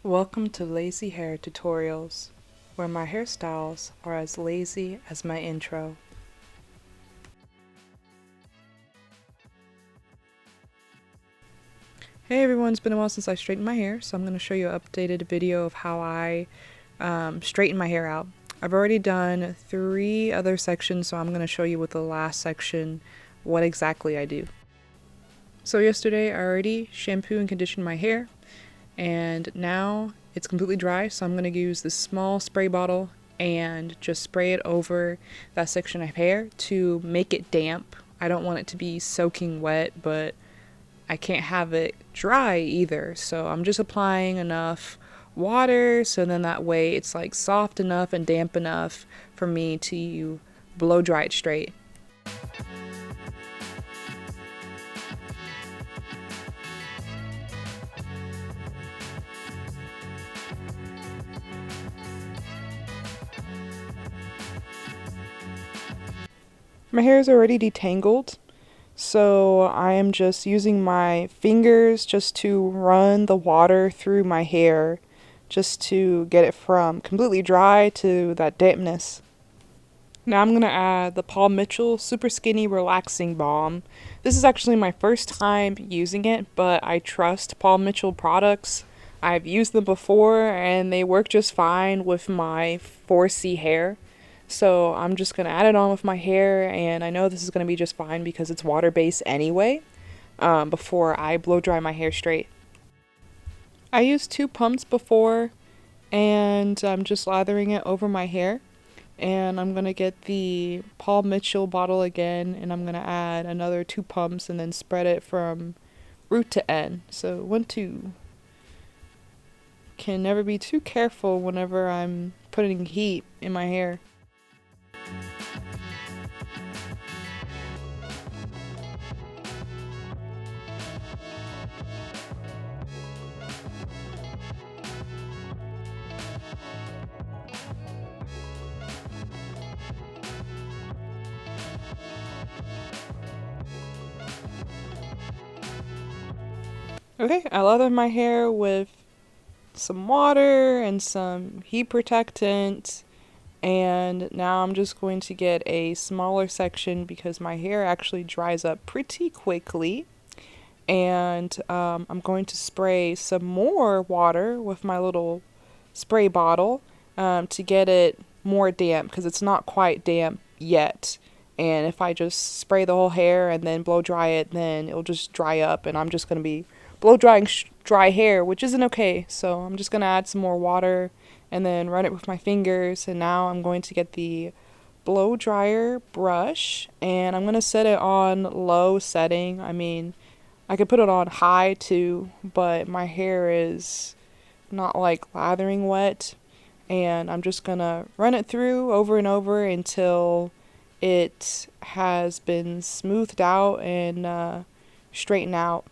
Welcome to Lazy Hair Tutorials, where my hairstyles are as lazy as my intro. Hey everyone, it's been a while since I straightened my hair, so I'm going to show you an updated video of how I straighten my hair out. I've already done 3 other sections, so I'm going to show you with the last section what exactly I do. So yesterday I already shampooed and conditioned my hair, and now it's completely dry, so I'm going to use this small spray bottle and just spray it over that section of hair to make it damp. I don't want it to be soaking wet, but I can't have it dry either, so I'm just applying enough water so then that way it's like soft enough and damp enough for me to blow dry it straight. My hair is already detangled, so I am just using my fingers just to run the water through my hair just to get it from completely dry to that dampness. Now I'm going to add the Paul Mitchell Super Skinny Relaxing Balm. This is actually my first time using it, but I trust Paul Mitchell products. I've used them before and they work just fine with my 4C hair. So I'm just going to add it on with my hair, and I know this is going to be just fine because it's water-based anyway, before I blow dry my hair straight. I used 2 pumps before, and I'm just lathering it over my hair. And I'm going to get the Paul Mitchell bottle again, and I'm going to add another 2 pumps and then spread it from root to end. So 1, 2. Can never be too careful whenever I'm putting heat in my hair. Okay, I lather my hair with some water and some heat protectant, and now I'm just going to get a smaller section because my hair actually dries up pretty quickly. And I'm going to spray some more water with my little spray bottle to get it more damp because it's not quite damp yet. And if I just spray the whole hair and then blow dry it, then it'll just dry up, and I'm just going to be blow drying dry hair, which isn't okay. So I'm just going to add some more water and then run it with my fingers. And now I'm going to get the blow dryer brush, and I'm going to set it on low setting. I mean, I could put it on high too, but my hair is not like lathering wet, and I'm just gonna run it through over and over until it has been smoothed out and straightened out.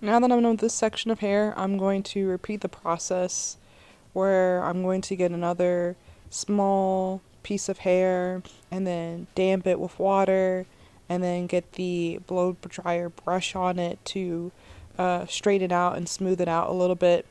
Now that I'm done with this section of hair, I'm going to repeat the process where I'm going to get another small piece of hair and then damp it with water and then get the blow dryer brush on it to straighten it out and smooth it out a little bit.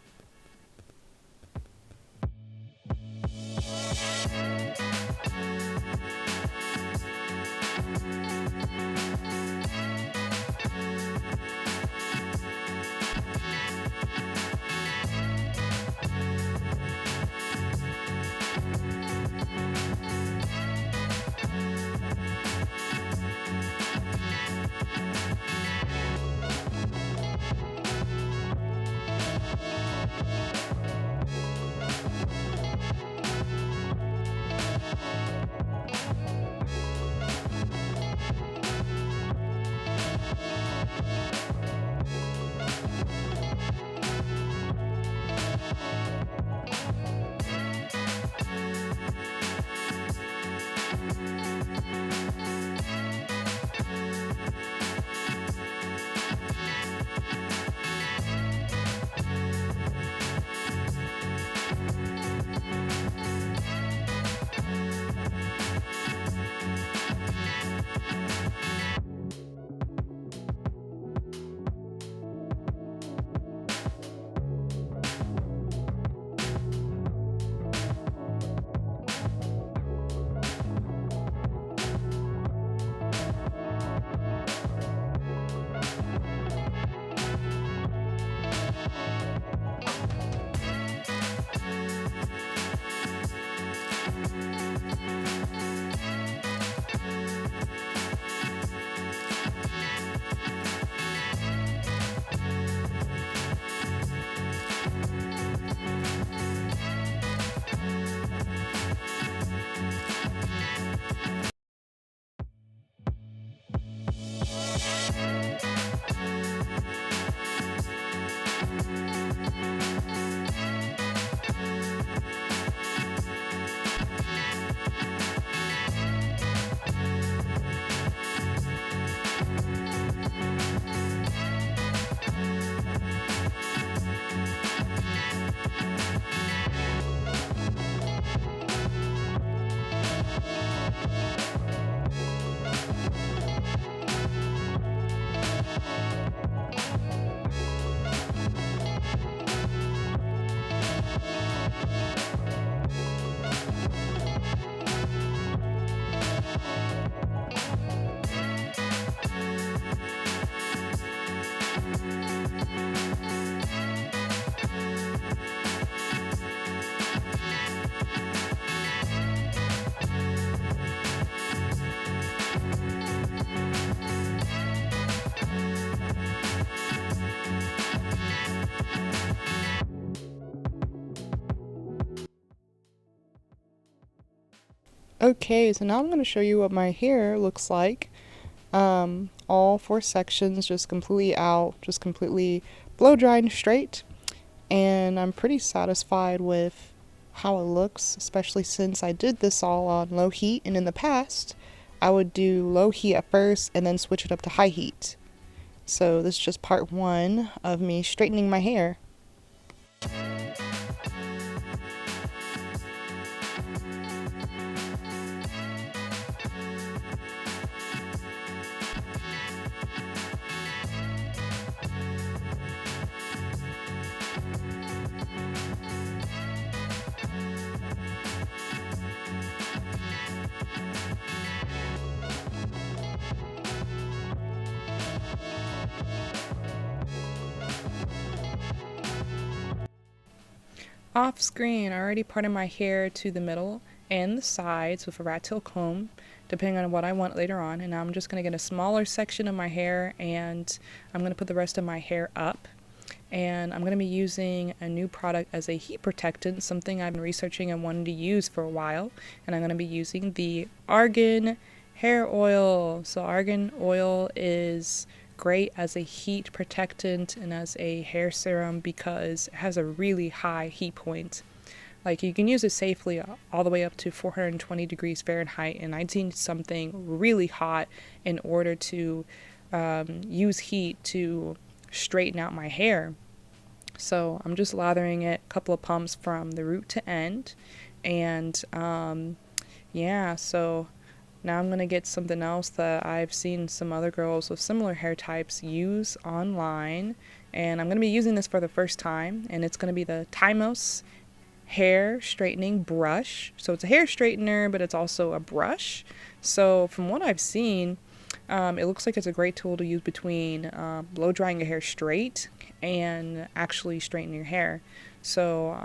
Okay, so now I'm going to show you what my hair looks like. All 4 sections just completely out, just completely blow dried and straight. And I'm pretty satisfied with how it looks, especially since I did this all on low heat. And in the past, I would do low heat at first and then switch it up to high heat. So this is just part 1 of me straightening my hair. Off screen, I already parted my hair to the middle and the sides with a rat tail comb, depending on what I want later on. And now I'm just going to get a smaller section of my hair and I'm going to put the rest of my hair up. And I'm going to be using a new product as a heat protectant, something I've been researching and wanted to use for a while. And I'm going to be using the Argan hair oil. So Argan oil is great as a heat protectant and as a hair serum because it has a really high heat point. Like, you can use it safely all the way up to 420 degrees Fahrenheit, and I'd seen something really hot in order to use heat to straighten out my hair. So I'm just lathering it a couple of pumps from the root to end, and yeah, so now I'm going to get something else that I've seen some other girls with similar hair types use online, and I'm going to be using this for the first time, and it's going to be the Tymo hair straightening brush. So it's a hair straightener, but it's also a brush. So from what I've seen, it looks like it's a great tool to use between blow drying your hair straight and actually straighten your hair. So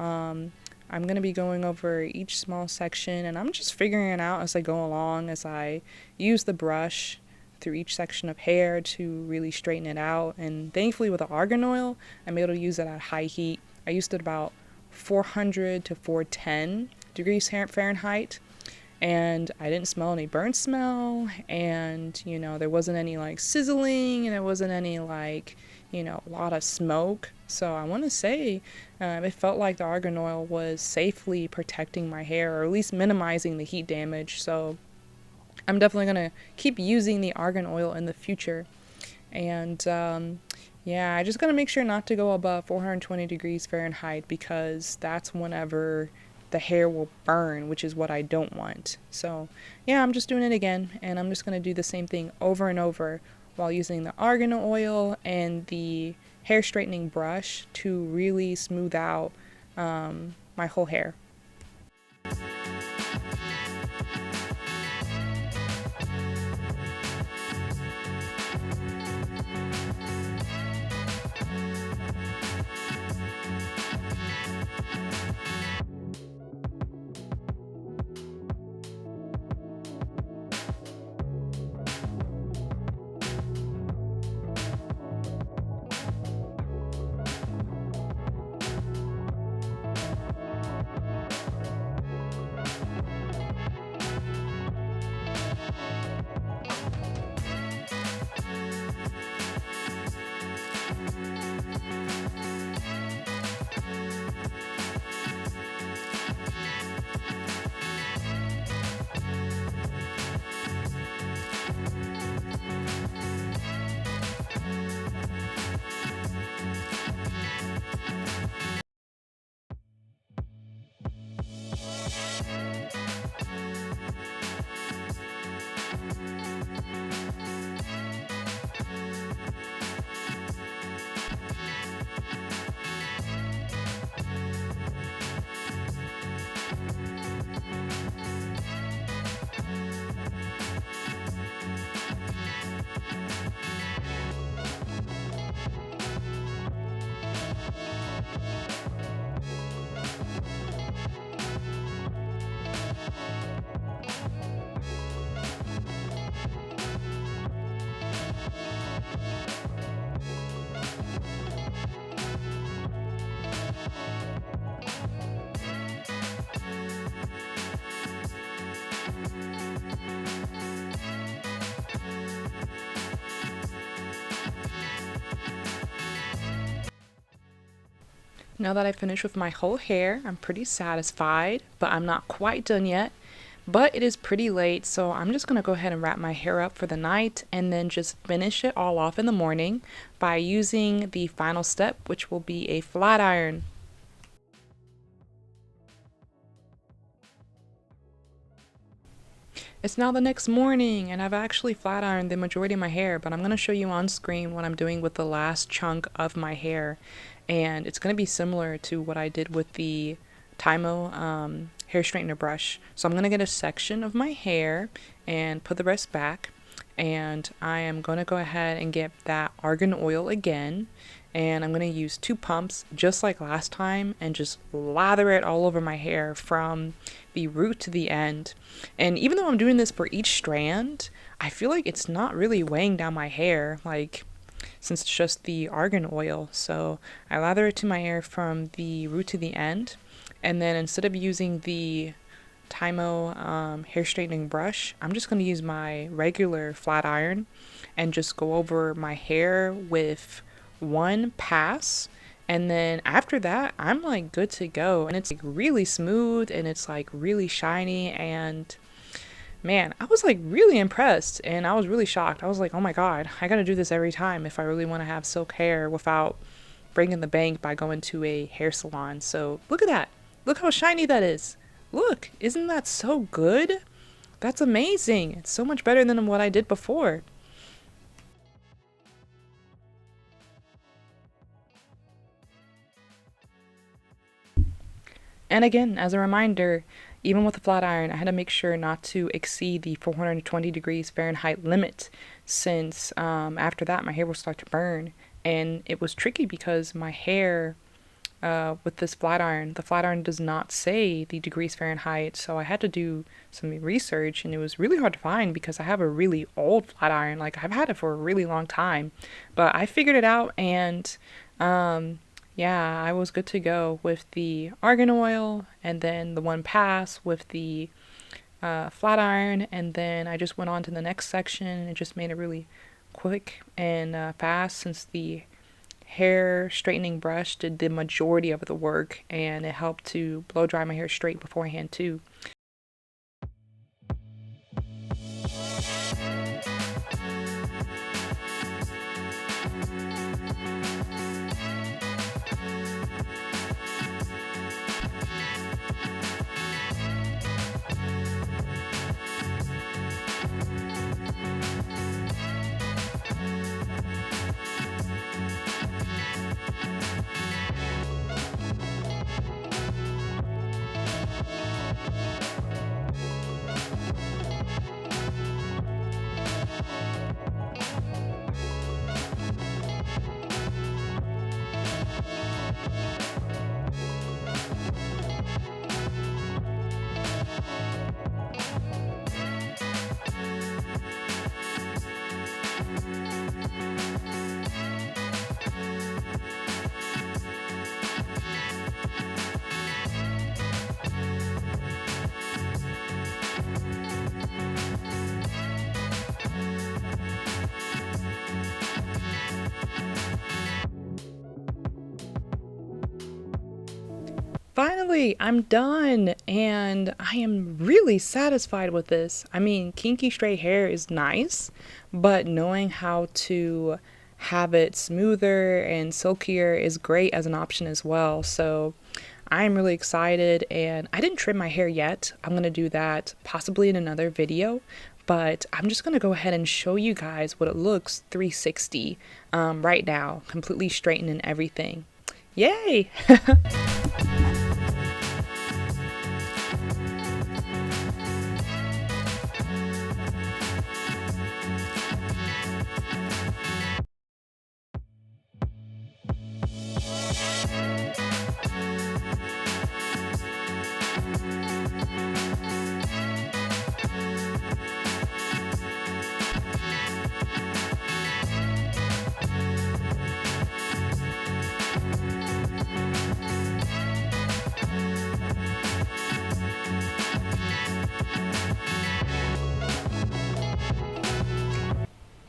I'm going to be going over each small section, and I'm just figuring it out as I go along, as I use the brush through each section of hair to really straighten it out. And thankfully with the argan oil, I'm able to use it at high heat. I used it about 400 to 410 degrees Fahrenheit, and I didn't smell any burnt smell, and there wasn't any like sizzling, and there wasn't any like a lot of smoke. So I want to say it felt like the argan oil was safely protecting my hair, or at least minimizing the heat damage. So I'm definitely going to keep using the argan oil in the future. And yeah, I just got to make sure not to go above 420 degrees Fahrenheit, because that's whenever the hair will burn, which is what I don't want. So yeah, I'm just doing it again, and I'm just going to do the same thing over and over while using the argan oil and the hair straightening brush to really smooth out my whole hair. Now that I finished with my whole hair, I'm pretty satisfied, but I'm not quite done yet. But it is pretty late, so I'm just gonna go ahead and wrap my hair up for the night and then just finish it all off in the morning by using the final step, which will be a flat iron. It's now the next morning and I've actually flat ironed the majority of my hair, but I'm going to show you on screen what I'm doing with the last chunk of my hair. And it's going to be similar to what I did with the Tymo hair straightener brush. So I'm going to get a section of my hair and put the rest back. And I am going to go ahead and get that argan oil again. And I'm going to use 2 pumps just like last time and just lather it all over my hair from the root to the end. And even though I'm doing this for each strand, I feel like it's not really weighing down my hair, like, since it's just the argan oil. So I lather it to my hair from the root to the end, and then instead of using the Tymo hair straightening brush, I'm just going to use my regular flat iron and just go over my hair with one pass. And then after that, I'm like good to go. And it's like really smooth and it's like really shiny. And man, I was like really impressed and I was really shocked. I was like, oh my God, I gotta do this every time if I really want to have silk hair without breaking the bank by going to a hair salon. So look at that. Look how shiny that is. Look, isn't that so good? That's amazing. It's so much better than what I did before. And again, as a reminder, even with the flat iron, I had to make sure not to exceed the 420 degrees Fahrenheit limit, since after that my hair will start to burn. And it was tricky because my hair, with this flat iron, the flat iron does not say the degrees Fahrenheit, so I had to do some research, and it was really hard to find because I have a really old flat iron. Like, I've had it for a really long time, but I figured it out, and yeah, I was good to go with the argan oil and then the one pass with the flat iron, and then I just went on to the next section and just made it really quick and fast, since the hair straightening brush did the majority of the work and it helped to blow dry my hair straight beforehand too. Finally, I'm done, and I am really satisfied with this. I mean, kinky straight hair is nice, but knowing how to have it smoother and silkier is great as an option as well. So I'm really excited, and I didn't trim my hair yet. I'm going to do that possibly in another video, but I'm just going to go ahead and show you guys what it looks 360 right now, completely straightened and everything. Yay!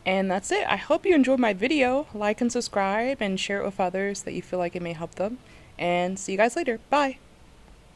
And that's it. I hope you enjoyed my video. Like and subscribe and share it with others that you feel like it may help them. and see you guys later. Bye.